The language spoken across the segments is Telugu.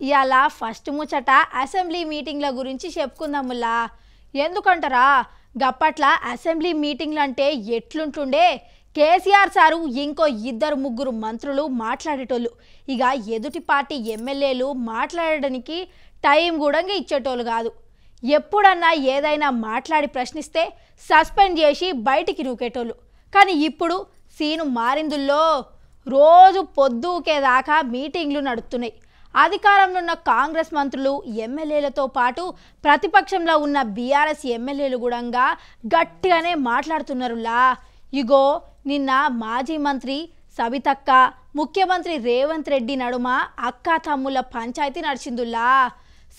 ఇయాల ఫస్ట్ ముచ్చట అసెంబ్లీ మీటింగ్ల గురించి చెప్పుకుందాములా. ఎందుకంటారా, గప్పట్ల అసెంబ్లీ మీటింగ్లు అంటే ఎట్లుంటుండే. కేసీఆర్ సారు ఇంకో ఇద్దరు ముగ్గురు మంత్రులు మాట్లాడేటోళ్ళు. ఇక ఎదుటి పార్టీ ఎమ్మెల్యేలు మాట్లాడడానికి టైం కూడా ఇచ్చేటోళ్ళు కాదు. ఎప్పుడన్నా ఏదైనా మాట్లాడి ప్రశ్నిస్తే సస్పెండ్ చేసి బయటికి నూకేటోళ్ళు. కానీ ఇప్పుడు సీను మారిందుల్లో రోజు పొద్దుకేదాకా మీటింగ్లు నడుస్తున్నాయి. అధికారంలో ఉన్న కాంగ్రెస్ మంత్రులు ఎమ్మెల్యేలతో పాటు ప్రతిపక్షంలో ఉన్న బీఆర్ఎస్ ఎమ్మెల్యేలు కూడా గట్టిగానే మాట్లాడుతున్నారులా. ఇగో నిన్న మాజీ మంత్రి సబితక్క, ముఖ్యమంత్రి రేవంత్ రెడ్డి నడుమ అక్కా తమ్ముల పంచాయతీ నడిచిందుల్లా.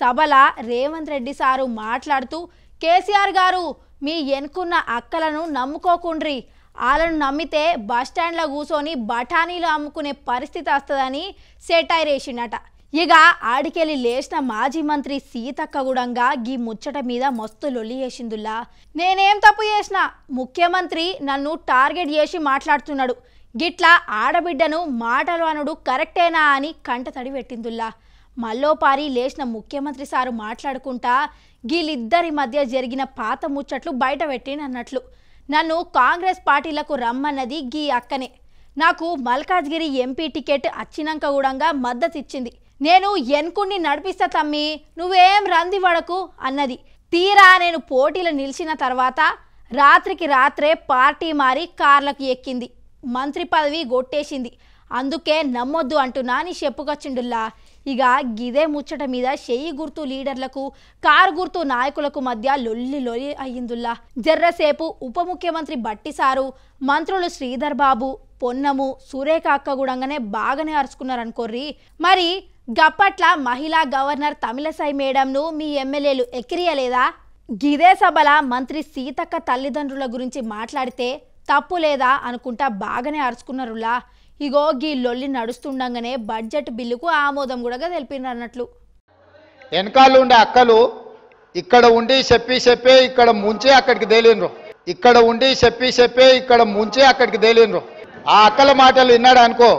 సభల రేవంత్ రెడ్డి సారు మాట్లాడుతూ, కేసీఆర్ గారు మీ ఎన్నుకున్న అక్కలను నమ్ముకోకుండ్రి, వాళ్ళను నమ్మితే బస్టాండ్లో కూర్చొని బఠానీలు అమ్ముకునే పరిస్థితి వస్తుందని సెటైర్ వేసిండట. ఇక ఆడికెళ్ళి లేచిన మాజీ మంత్రి సీతక్క కూడా గీ ముచ్చట మీద మస్తు లొల్లి చేసిందుల్లా. నేనేం తప్పు చేసినా, ముఖ్యమంత్రి నన్ను టార్గెట్ చేసి మాట్లాడుతున్నాడు, గిట్లా ఆడబిడ్డను మాటలు అనుడు కరెక్టేనా అని కంట తడి పెట్టిందుల్లా. మల్లోపారి లేచిన ముఖ్యమంత్రి సారు మాట్లాడుకుంటా వీళ్ళిద్దరి మధ్య జరిగిన పాత ముచ్చట్లు బయట పెట్టినన్నట్లు. నన్ను కాంగ్రెస్ పార్టీలకు రమ్మన్నది గీ అక్కనే. నాకు మల్కాజ్గిరి ఎంపీ టికెట్ వచ్చినాక కూడా మద్దతు ఇచ్చింది. నేను ఎన్కుణ్ణి నడిపిస్తా తమ్మి, నువ్వేం రంది వడకు అన్నది. తీరా నేను పోటీలో నిలిచిన తర్వాత రాత్రికి రాత్రే పార్టీ మారి కార్లకు ఎక్కింది, మంత్రి పదవి గొట్టేసింది. అందుకే నమ్మొద్దు అంటున్నా అని చెప్పుకొచ్చిండుల్లా. ఇక గిదే ముచ్చట మీద చెయ్యి గుర్తు లీడర్లకు, కారు గుర్తు నాయకులకు మధ్య లొల్లి అయ్యిందుల్లా. జర్రసేపు ఉప ముఖ్యమంత్రి బట్టి సారు, మంత్రులు శ్రీధర్ బాబు, పొన్నము, సురేఖ అక్క కూడానే బాగానే అరుచుకున్నారనుకోర్రి. మరి గప్పట్ల మహిళా గవర్నర్ తమిళసై మేడంను మీ ఎమ్మెల్యేలు ఎక్కిరియలేదా? గిదే సభల మంత్రి సీతక్క తల్లిదండ్రుల గురించి మాట్లాడితే తప్పు లేదా అనుకుంటా బాగానే అరుచుకున్నారులా. ఇగో గీ లొల్లి నడుస్తుండగానే బడ్జెట్ బిల్లుకు ఆమోదం కూడా తెలిపినట్లు. వెనకాల ఉండే అక్కలు ఇక్కడ ఉండి చెప్పే ఇక్కడ ముంచే అక్కడికి తేలినరు, ఇక్కడ ఉండి చెప్పే ఇక్కడ ముంచే అక్కడికి తేలినరు. ఆ అక్కల మాటలు విన్నాడు అనుకో,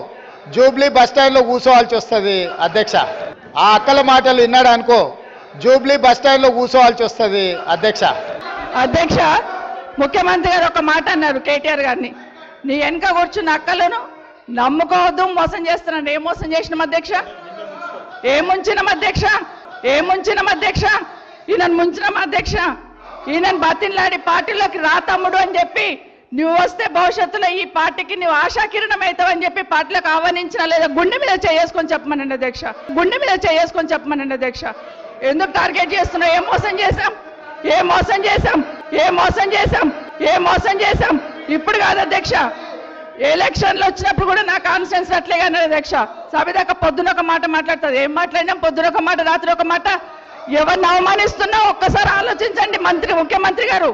జూబ్లీ బస్టాండ్లో కూర్చోవాల్సి వస్తుంది అధ్యక్ష. ఆ అక్కల మాటలు విన్నాడు అనుకో, జూబ్లీ బస్టాండ్లో కూర్చోవాల్సి వస్తుంది అధ్యక్ష. అధ్యక్ష, ముఖ్యమంత్రి గారు ఒక మాట అన్నారు కేటీఆర్ గారిని, నీ వెనక కూర్చున్న అక్కలను నమ్ముకోవద్దు, మోసం చేస్తున్నాను. ఏం మోసం చేసినాం అధ్యక్ష? ఏముంచినాం అధ్యక్ష? ఏముంచినాం అధ్యక్ష? ఈయనను ముంచినాం అధ్యక్ష. ఈయనను బతిన్లాడి పార్టీలోకి రా తమ్ముడు అని చెప్పి, నువ్వు వస్తే భవిష్యత్తులో ఈ పార్టీకి నువ్వు ఆశాకిరణం అవుతావని చెప్పి పార్టీలకు ఆహ్వానించినా లేదా గుండె మీద చేసుకొని చెప్పమనండి అధ్యక్ష. గుండె మీద చేసుకొని చెప్పమనండి అధ్యక్ష. ఎందుకు టార్గెట్ చేస్తున్నావు? ఏం మోసం చేశాం? ఏం మోసం చేశాం? ఏం మోసం చేశాం? ఏం మోసం చేశాం? ఇప్పుడు కాదు అధ్యక్ష, ఎలక్షన్లు వచ్చినప్పుడు కూడా నా కాన్ఫిడెన్స్ అట్లేగా అధ్యక్ష. సభదాకా పొద్దున ఒక మాట మాట్లాడుతుంది. ఏం మాట్లాడినాం? పొద్దున ఒక మాట, రాత్రి ఒక మాట. ఎవరిని అవమానిస్తున్నావు ఒక్కసారి ఆలోచించండి ముఖ్యమంత్రి గారు.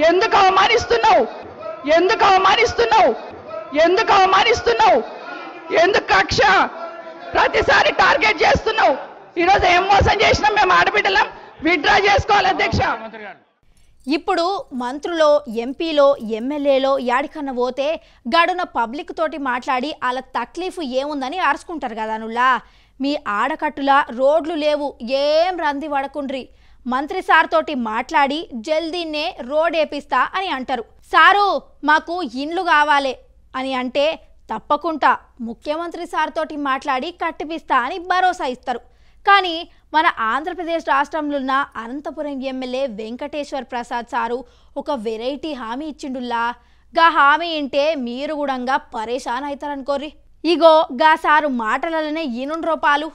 ఎందుకు అవమానిస్తున్నావు? ఎందుకు అవమానిస్తున్నావు? ఎందుకు అవమానిస్తున్నావు? ఎందుకు కక్ష? ప్రతిసారి టార్గెట్ చేస్తున్నావు. ఈరోజు ఏం మోసం చేసినాం? మేము ఆడబిడ్డలం విత్డ్రా చేసుకోవాలి అధ్యక్ష. ఇప్పుడు మంత్రులో, ఎంపీలో, ఎమ్మెల్యేలో యాడికన్నా పోతే గడున పబ్లిక్ తోటి మాట్లాడి వాళ్ళ తక్లీఫ్ ఏముందని అరుచుకుంటారు కదా నుల్లా. మీ ఆడకట్టులా రోడ్లు లేవు, ఏం రంది పడకుండ్రి, మంత్రి సార్ తోటి మాట్లాడి జల్దీనే రోడ్ వేపిస్తా అని అంటారు. సారు మాకు ఇండ్లు కావాలి అని అంటే తప్పకుండా ముఖ్యమంత్రి సార్ తోటి మాట్లాడి కట్టిపిస్తా అని భరోసా ఇస్తారు. కానీ మన ఆంధ్రప్రదేశ్ రాష్ట్రంలో ఉన్న అనంతపురం ఎమ్మెల్యే వెంకటేశ్వర్ ప్రసాద్ సారు ఒక వెరైటీ హామీ ఇచ్చిండుల్లా. గా హామీ ఇంటే మీరు కూడా పరేషాన్ అవుతారనుకోర్రి. ఇగో గా సారు మాటలనే ఈనుండ్రు రూపాలు.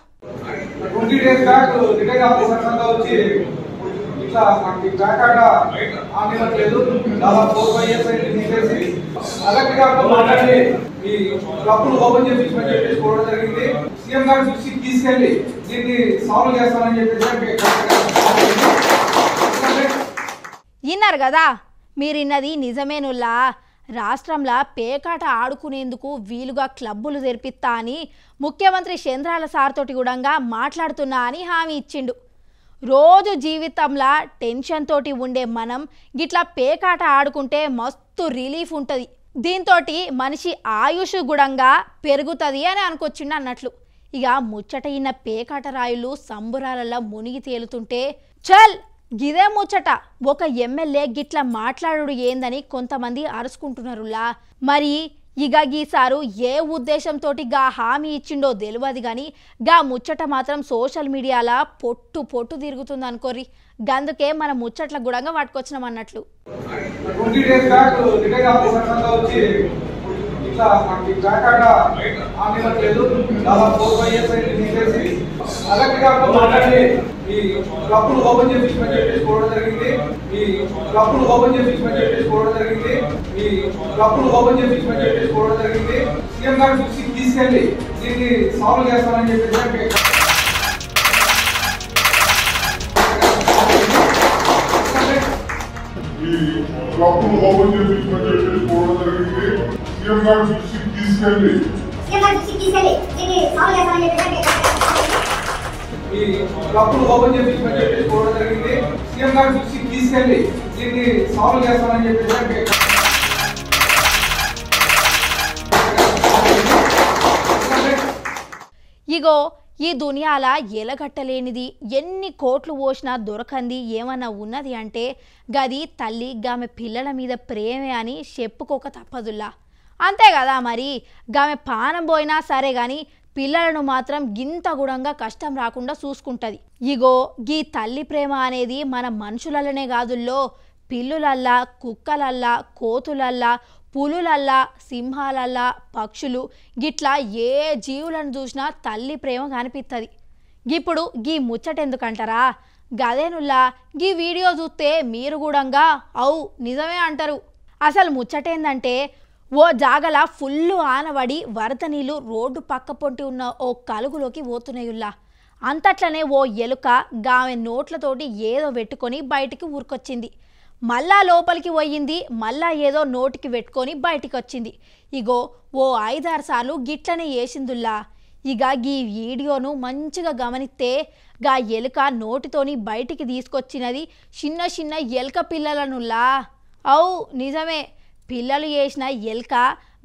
విన్నారు కదా, మీరిన్నది నిజమేనుల్లా. రాష్ట్రంలో పేకాట ఆడుకునేందుకు వీలుగా క్లబ్బులు తెరిపిస్తా అని ముఖ్యమంత్రి చంద్రాల సార్ తోటి కూడా మాట్లాడుతున్నా అని హామీ ఇచ్చిండు. రోజు జీవితంలో టెన్షన్ తోటి ఉండే మనం గిట్లా పేకాట ఆడుకుంటే మస్తు రిలీఫ్ ఉంటుంది. దీంతో మనిషి ఆయుష్ కూడా పెరుగుతుంది అని అనుకొచ్చిండు అన్నట్లు. ఇక ముచ్చట ఇన్న పేకాటరాయులు సంబురాలలో మునిగి తేలుతుంటే చల్ గిదే ముచ్చట ఒక ఎమ్మెల్యే గిట్లా మాట్లాడు ఏందని కొంతమంది అరుచుకుంటున్నారులా. మరి ఇక గీసారు ఏ ఉద్దేశంతో గా హామీ ఇచ్చిండో తెలియదు కానీ గా ముచ్చట మాత్రం సోషల్ మీడియాలో పొట్టు పొట్టు తిరుగుతుంది అనుకోరి. గందుకే మన ముచ్చట్ల గుడంగా పట్టుకొచ్చినాం అన్నట్లు. సీఎం గారు తీసుకెళ్ళి దీన్ని సాల్వ్ చేస్తామని చెప్పేసి క్లబ్ను ఓపెన్ చేయించమని చెప్పేసి కోరడం జరిగింది. సీఎం గారు దృష్టికి తీసుకెళ్ళి క్లబ్ను ఓపెన్ చేయించమని చెప్పేసి కోరడం జరిగింది. సీఎం గారు దృష్టికి తీసుకెళ్ళి దీన్ని సాల్వ్ చేస్తామని చెప్పేసి ఇగో ఈ దునియాల ఎలగట్టలేనిది ఎన్ని కోట్లు పోసినా దొరకంది ఏమన్నా ఉన్నది అంటే గది తల్లి గామె పిల్లల మీద ప్రేమే అని చెప్పుకోక తప్పదుల్లా. అంతే కదా మరి గామె పానం పోయినా సరే గాని పిల్లలను మాత్రం గింత గుడంగా కష్టం రాకుండా చూసుకుంటది. ఇగో గీ తల్లి ప్రేమ అనేది మన మనుషులల్లనే కాదుల్లో పిల్లులల్లా కుక్కలల్లా కోతులల్లా పులులల్లా సింహాలల్లా పక్షులు గిట్లా ఏ జీవులను చూసినా తల్లి ప్రేమ కనిపిస్తుంది. ఇప్పుడు గీ ముచ్చటెందుకంటారా గదేనుల్లా గీ వీడియో చూస్తే మీరు కూడంగా అవు నిజమే అంటారు. అసలు ముచ్చటేందంటే ఓ జాగల ఫుల్లు ఆనబడి వరద నీళ్ళు రోడ్డు పక్క పొంటి ఉన్న ఓ కలుగులోకి పోతున్నాయుల్లా. అంతట్లనే ఓ ఎలుక గామె నోట్లతోటి ఏదో పెట్టుకొని బయటికి ఊరుకొచ్చింది. మళ్ళా లోపలికి పోయింది, మళ్ళా ఏదో నోటికి పెట్టుకొని బయటికి వచ్చింది. ఇగో ఓ 5-6 సార్లు గిట్లనే వేసిందుల్లా. ఇక ఈ వీడియోను మంచిగా గమనిస్తే గా ఎలుక నోటితోని బయటికి తీసుకొచ్చినది చిన్న చిన్న ఎలుక పిల్లలనుల్లా. అవు నిజమే పిల్లలు చేసిన ఎలుక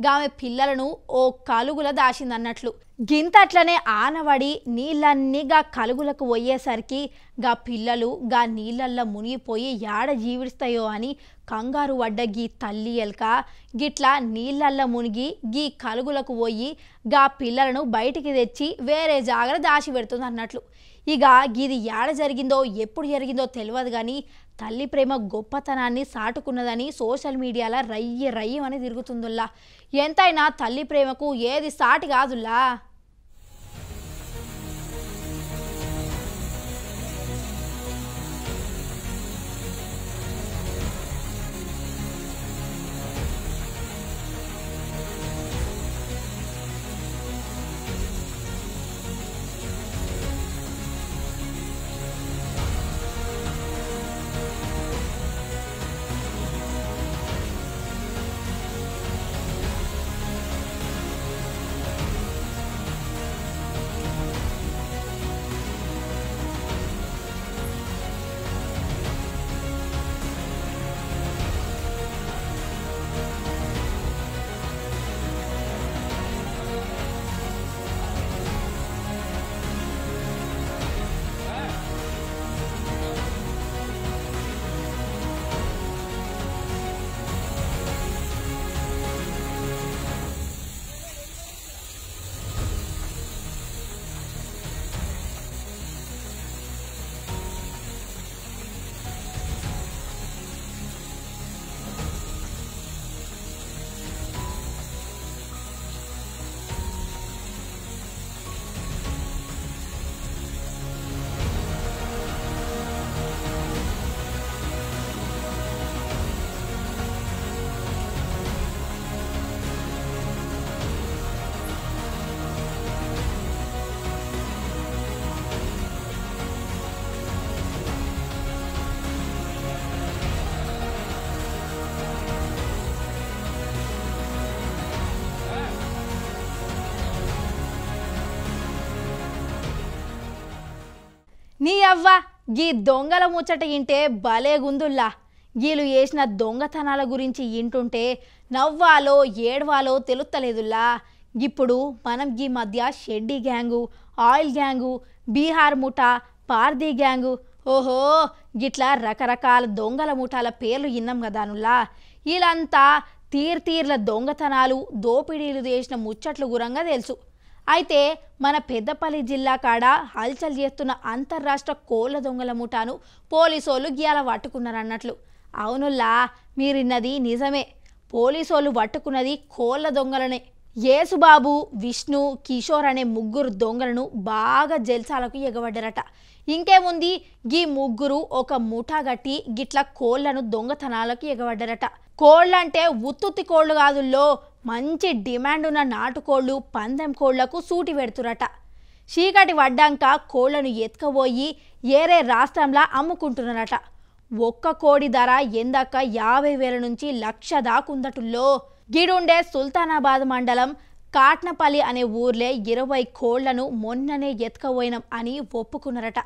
గామె పిల్లలను ఓ కలుగుల దాచిందన్నట్లు. గింతట్లనే ఆనవడి నీళ్ళన్నీ గా కలుగులకు పోయేసరికి గా పిల్లలు గా నీళ్ళల్లో మునిగిపోయి యాడ జీవిస్తాయో అని కంగారు పడ్డ గీ తల్లి ఎలుక గిట్లా నీళ్ళల్లో మునిగి గీ కలుగులకు పోయి గా పిల్లలను బయటికి తెచ్చి వేరే జాగర దాచి పెడుతుంది అన్నట్లు. ఇక గిది యాడ జరిగిందో ఎప్పుడు జరిగిందో తెలియదు కానీ తల్లి ప్రేమ గొప్పతనాన్ని సాటుకున్నదని సోషల్ మీడియాలో రయ్యి అని తిరుగుతుందిల్లా. ఎంతైనా తల్లి ప్రేమకు ఏది సాటి కాదుల్లా. నీ అవ్వ గీ దొంగల ముచ్చట ఇంటే భలే గుందుల్లా. గీలు చేసిన దొంగతనాల గురించి ఇంటుంటే నవ్వాలో ఏడవాలో తెలుస్తలేదుల్లా. ఇప్పుడు మనం ఈ మధ్య షెడ్డీ గ్యాంగు, ఆయిల్ గ్యాంగు, బీహార్ ముఠా, పార్దీ గ్యాంగు, ఓహో గిట్లా రకరకాల దొంగల ముఠాల పేర్లు విన్నాం కదానులా. వీళ్ళంతా తీర్ల దొంగతనాలు, దోపిడీలు చేసిన ముచ్చట్లు గురంగా తెలుసు. అయితే మన పెద్దపల్లి జిల్లా కాడ హల్చల్ చేస్తున్న అంతర్రాష్ట్ర కోళ్ల దొంగల ముఠాను పోలీసోళ్ళు గియాల పట్టుకున్నారన్నట్లు. అవునుల్లా, మీరిన్నది నిజమే. పోలీసోళ్ళు పట్టుకున్నది కోళ్ల దొంగలనే. యేసుబాబు, విష్ణు, కిషోర్ అనే ముగ్గురు దొంగలను బాగా జల్సాలకు ఎగబడ్డారట. ఇంకేముంది, గీ ముగ్గురు ఒక ముఠా గట్టి గిట్ల కోళ్లను దొంగతనాలకు ఎగబడ్డారట. కోళ్ళంటే ఉత్తుత్తి కోళ్ళు కాదుల్లో, మంచి డిమాండ్ ఉన్న నాటుకోళ్ళు, పందెం కోళ్లకు సూటి పెడుతురట. చీకటి పడ్డాక కోళ్లను ఎత్తుకుపోయి ఏరే రాష్ట్రంలా అమ్ముకుంటున్నారట. ఒక్క కోడి ధర ఎందాక 50,000 నుంచి 1,00,000 దాకుందటుల్లో. గిడుండే సుల్తానాబాద్ మండలం కాట్నపల్లి అనే ఊర్లే 20 కోళ్లను మొన్ననే ఎత్తుకుపోయినాం అని ఒప్పుకున్నారట.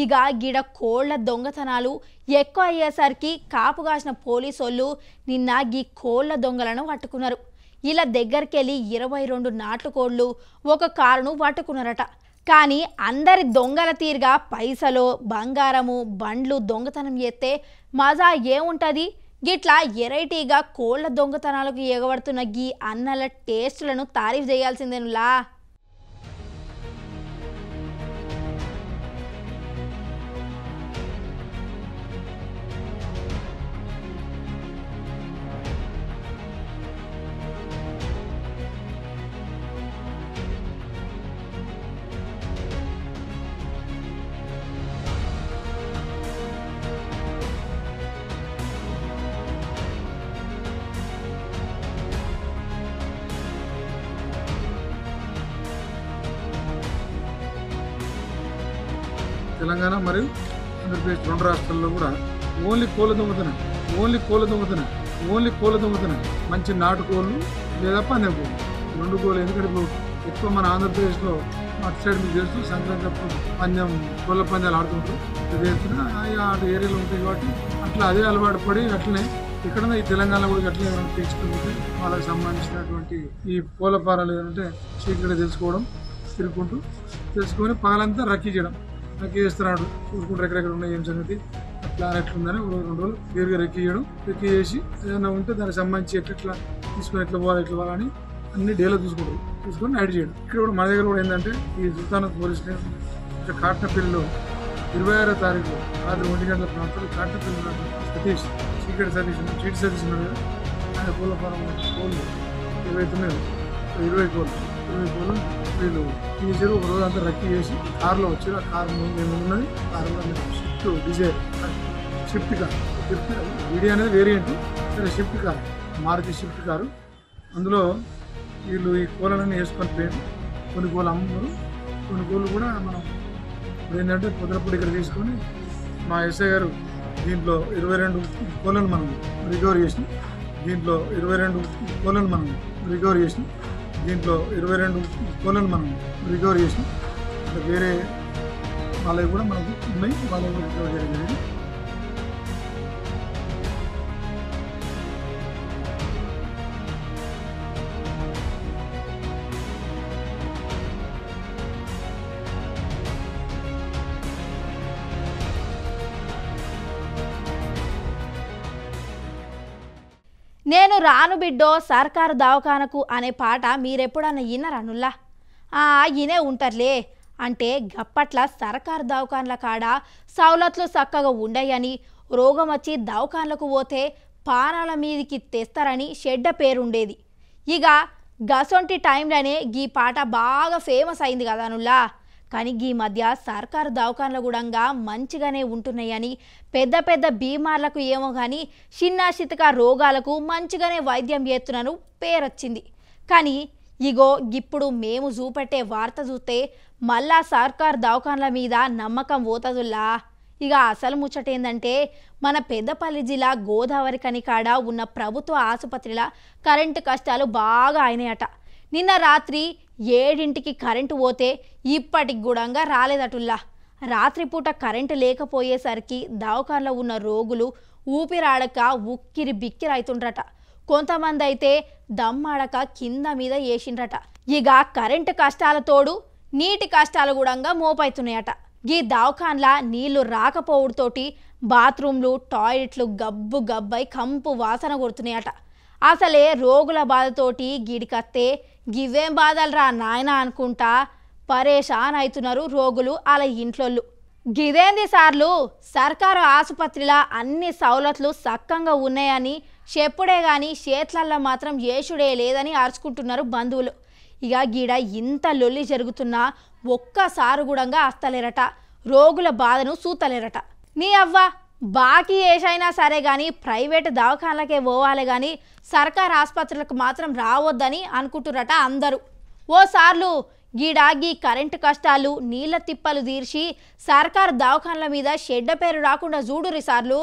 ఇక గిడ కోళ్ల దొంగతనాలు ఎక్కువ అయ్యేసరికి కాపుగాసిన పోలీసోళ్ళు నిన్న గీ కోళ్ల దొంగలను పట్టుకున్నారు. ఇలా దగ్గరికెళ్ళి 22 నాటుకోళ్లు, ఒక కారును పట్టుకున్నారట. కానీ అందరి దొంగల తీరుగా పైసలు, బంగారము, బండ్లు దొంగతనం చేస్తే మజా ఏముంటుంది? గిట్లా ఎరైటీగా కోళ్ల దొంగతనాలకు ఎగబడుతున్న గీ అన్నల టేస్టులను తారీఫ్ చేయాల్సిందేనులా. తెలంగాణ మరియు ఆంధ్రప్రదేశ్ 2 రాష్ట్రాల్లో కూడా ఓన్లీ కోళ్ళ దొంగతనం మంచి నాటుకోళ్ళు లేదా పందెం కోళ్ళు, 2 కోళ్ళు. ఎందుకంటే ఇప్పుడు ఎక్కువ మన ఆంధ్రప్రదేశ్లో అటు సైడ్ మీకు తెలుసు, సంక్రాంతి అప్పుడు కోళ్ళ పందాలు ఆడుతుంటారు. అటు ఏరియాలో ఉంటాయి కాబట్టి అట్లా అదే అలవాటు పడి అట్లనే ఇక్కడ ఈ తెలంగాణలో కూడా అట్లే ఏమైనా తెచ్చుకుంటే వాళ్ళకి సంబంధించినటువంటి ఈ కోళ్ళ ఫారాలు ఏదంటే చీకటి తెలుసుకొని పగలంతా రక్కీ చేస్తున్నాడు, చూసుకుంటూ ఎక్కడెక్కడ ఉన్నాయి ఏం సంగతి, ప్లాన్ ఎట్లుందని 2 రోజులు క్లియర్గా రెక్కీ చేసి ఏదైనా ఉంటే దానికి సంబంధించి ఎట్లా తీసుకొని ఎట్లా పోవాలని అన్ని డేలో చూసుకొని యాడ్ చేయడం. ఇక్కడ కూడా మన దగ్గర కూడా ఏంటంటే ఈ సుల్తానాబాద్ పోలీస్ స్టేషన్ కాట్నపల్లిలో 26వ తారీఖు రాత్రి 1 గంటల ప్రాంతంలో కాట్నపల్లి సతీష్ చీటి సతీష్ ఉన్నాడు కదా, ఆయన కోళ్ళ ఫారం కోళ్ళు 20 కోళ్ళు వీళ్ళు తీసారు. ఒక రోజు అంతా రక్కీ చేసి కారులో వచ్చారు. ఆ కారు మేము ఉన్నది, కారు షిఫ్ట్ కార్ వీడియో అనేది వేరియంట్, సరే shift car, Maruti shift car. అందులో వీళ్ళు ఈ కోళ్ళని వేసుకొని పోయారు. కొన్ని కోళ్ళు అమ్ముతారు, కొన్ని కోళ్ళు కూడా మనం ఇప్పుడు ఏంటంటే పొద్దునప్పుడు ఇక్కడ తీసుకొని మా ఎస్ఐ గారు దీంట్లో 22 కోళ్ళను మనం రికవర్ చేసినాం. దీంట్లో 22 కోళ్ళను మనం రికవర్ చేసినాం. వేరే వాళ్ళవి కూడా మనకు ఉన్నాయి, వాళ్ళవి కూడా రికవర్ చేయడం జరిగింది. నేను రాను బిడ్డో సర్కారు దవాఖానకు అనే పాట మీరెప్పుడన్నా విన్నారనుల్లా? ఇనే ఉంటారులే. అంటే గప్పట్ల సర్కారు దవాఖాన్ల కాడ సౌలతులు చక్కగా ఉండయని, రోగం వచ్చి దవాఖాన్లకు పోతే పానాల మీదికి తెస్తారని చెడ్డ పేరుండేది. ఇక గసొంటి టైంలోనే గీ పాట బాగా ఫేమస్ అయింది కదానుల్లా. కానీ ఈ మధ్య సర్కారు దవాఖాన్ల కూడా మంచిగానే ఉంటున్నాయని, పెద్ద పెద్ద బీమార్లకు ఏమో కానీ చిన్న చితక రోగాలకు మంచిగానే వైద్యం చేస్తున్నాను పేరొచ్చింది. కానీ ఇగో ఇప్పుడు మేము చూపెట్టే వార్త చూస్తే మళ్ళా సర్కారు దవాఖాన్ల మీద నమ్మకం పోతదుల్లా. ఇక అసలు ముచ్చటేందంటే మన పెద్దపల్లి జిల్లా గోదావరి కనికాడ ఉన్న ప్రభుత్వ ఆసుపత్రిలో కరెంటు కష్టాలు బాగా అయినాయట. నిన్న రాత్రి 7ంటికి కరెంటు పోతే ఇప్పటికి కూడా రాలేదటుల్లా. రాత్రిపూట కరెంటు లేకపోయేసరికి దవాఖాన్లో ఉన్న రోగులు ఊపిరాడక ఉక్కిరి బిక్కిరి అవుతుండ్రట. కొంతమంది అయితే దమ్మాడక కింద మీద వేసిండ్రట. ఇక కరెంటు కష్టాల తోడు నీటి కష్టాలు కూడా మోపైతున్నాయట. ఈ దవాఖాన్లా నీళ్లు రాకపోవడంతోటి బాత్రూమ్లు టాయిలెట్లు గబ్బు గబ్బై కంపు వాసన కొడుతున్నాయట. అసలే రోగుల బాధతోటి గీడికత్తే గివేం బాధలరా నాయన అనుకుంటా పరేషాన్ అవుతున్నారు రోగులు అలా ఇంట్లోళ్ళు. గిదేంది సార్లు సర్కారు ఆసుపత్రిలా అన్ని సౌలతులు సక్కంగా ఉన్నాయని చెప్పుడే గాని చేట్లల్లో మాత్రం యేసుడే లేదని అరుచుకుంటున్నారు బంధువులు. ఇక గీడ ఇంత లొల్లి జరుగుతున్నా ఒక్కసారి కూడా అస్తలేరట, రోగుల బాధను చూతలేరట. నీ అవ్వ బాకీ ఏసైనా సరే కానీ ప్రైవేటు దవాఖానలకే పోవాలి కానీ సర్కారు ఆసుపత్రులకు మాత్రం రావద్దని అనుకుంటురట అందరూ. ఓసార్లు గీడాగి కరెంటు కష్టాలు నీళ్ల తిప్పలు తీర్చి సర్కారు దవాఖానల మీద చెడ్డ పేరు రాకుండా చూడురి సార్లు.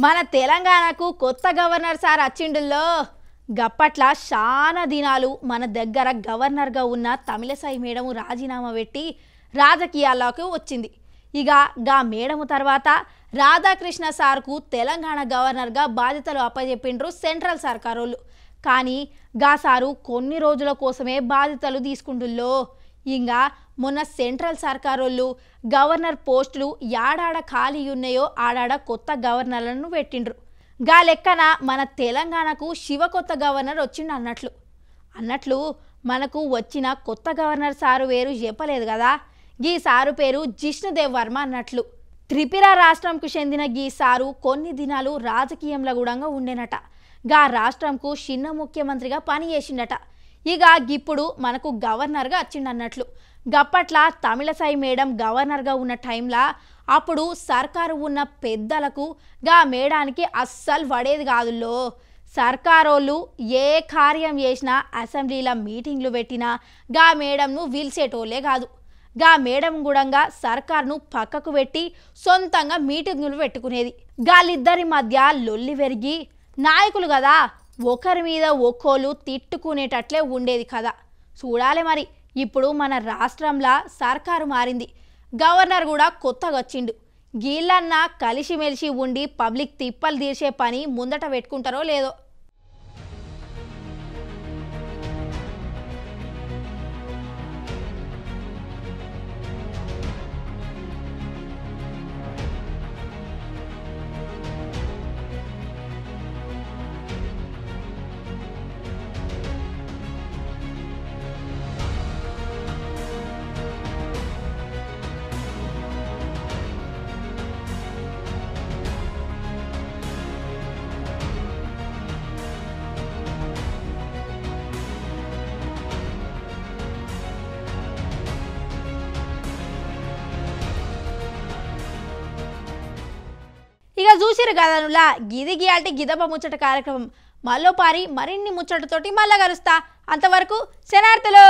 మన తెలంగాణకు కొత్త గవర్నర్ సార్ వచ్చిండుల్లో గప్పట్ల చాలా దినాలు మన దగ్గర గవర్నర్గా ఉన్న తమిళసై మేడము రాజీనామా పెట్టి రాజకీయాల్లోకి వచ్చింది. ఇక గా మేడము తర్వాత రాధాకృష్ణ సార్కు తెలంగాణ గవర్నర్గా బాధ్యతలు అప్పచెప్పిండ్రు సెంట్రల్ సర్కారోళ్ళు. కానీ గా సారు కొన్ని రోజుల కోసమే బాధ్యతలు తీసుకుంటుల్లో. ఇంకా మొన్న సెంట్రల్ సర్కారోళ్ళు గవర్నర్ పోస్టులు యాడాడ ఖాళీ ఉన్నాయో ఆడాడ కొత్త గవర్నర్లను పెట్టిండ్రు. గా లెక్కన మన తెలంగాణకు శివ కొత్త గవర్నర్ వచ్చిండు అన్నట్లు మనకు వచ్చిన కొత్త గవర్నర్ సారు వేరు చెప్పలేదు కదా. గీ సారు పేరు జిష్ణుదేవ్ వర్మ అన్నట్లు. త్రిపుర రాష్ట్రంకు చెందిన గీ సారు కొన్ని దినాలు రాజకీయంలో కూడా ఉండేనట. గా రాష్ట్రంకు చిన్న ముఖ్యమంత్రిగా పనిచేసిండట. ఇక ఇప్పుడు మనకు గవర్నర్గా వచ్చిండన్నట్లు. గప్పట్ల తమిళసై మేడం గవర్నర్గా ఉన్న టైంలో అప్పుడు సర్కారు ఉన్న పెద్దలకు గా మేడానికి అస్సలు పడేది కాదుల్లో. సర్కారోళ్ళు ఏ కార్యం చేసినా అసెంబ్లీలో మీటింగ్లు పెట్టినా గా మేడంను పిలిచేటోళ్ళే కాదు. గా మేడం కూడా సర్కారును పక్కకు పెట్టి సొంతంగా మీటింగులు పెట్టుకునేది. గాళ్ళిద్దరి మధ్య లొల్లి పెరిగి నాయకులు కదా ఒకరి మీద ఒక్కోళ్ళు తిట్టుకునేటట్లే ఉండేది కదా. చూడాలి మరి ఇప్పుడు మన రాష్ట్రంలో సర్కారు మారింది, గవర్నర్ కూడా కొత్తగా వచ్చిండు. గీళ్ళన్నా కలిసిమెలిసి ఉండి పబ్లిక్ తిప్పలు తీర్చే పని ముందట పెట్టుకుంటారో లేదో. ఇక చూసిరు కదనులా గిది గియాల్టి గిదప ముచ్చట కార్యక్రమం మళ్ళీ పారి మరిన్ని ముచ్చటతోటి మళ్ళా కలుస్తా. అంతవరకు శనార్థులు.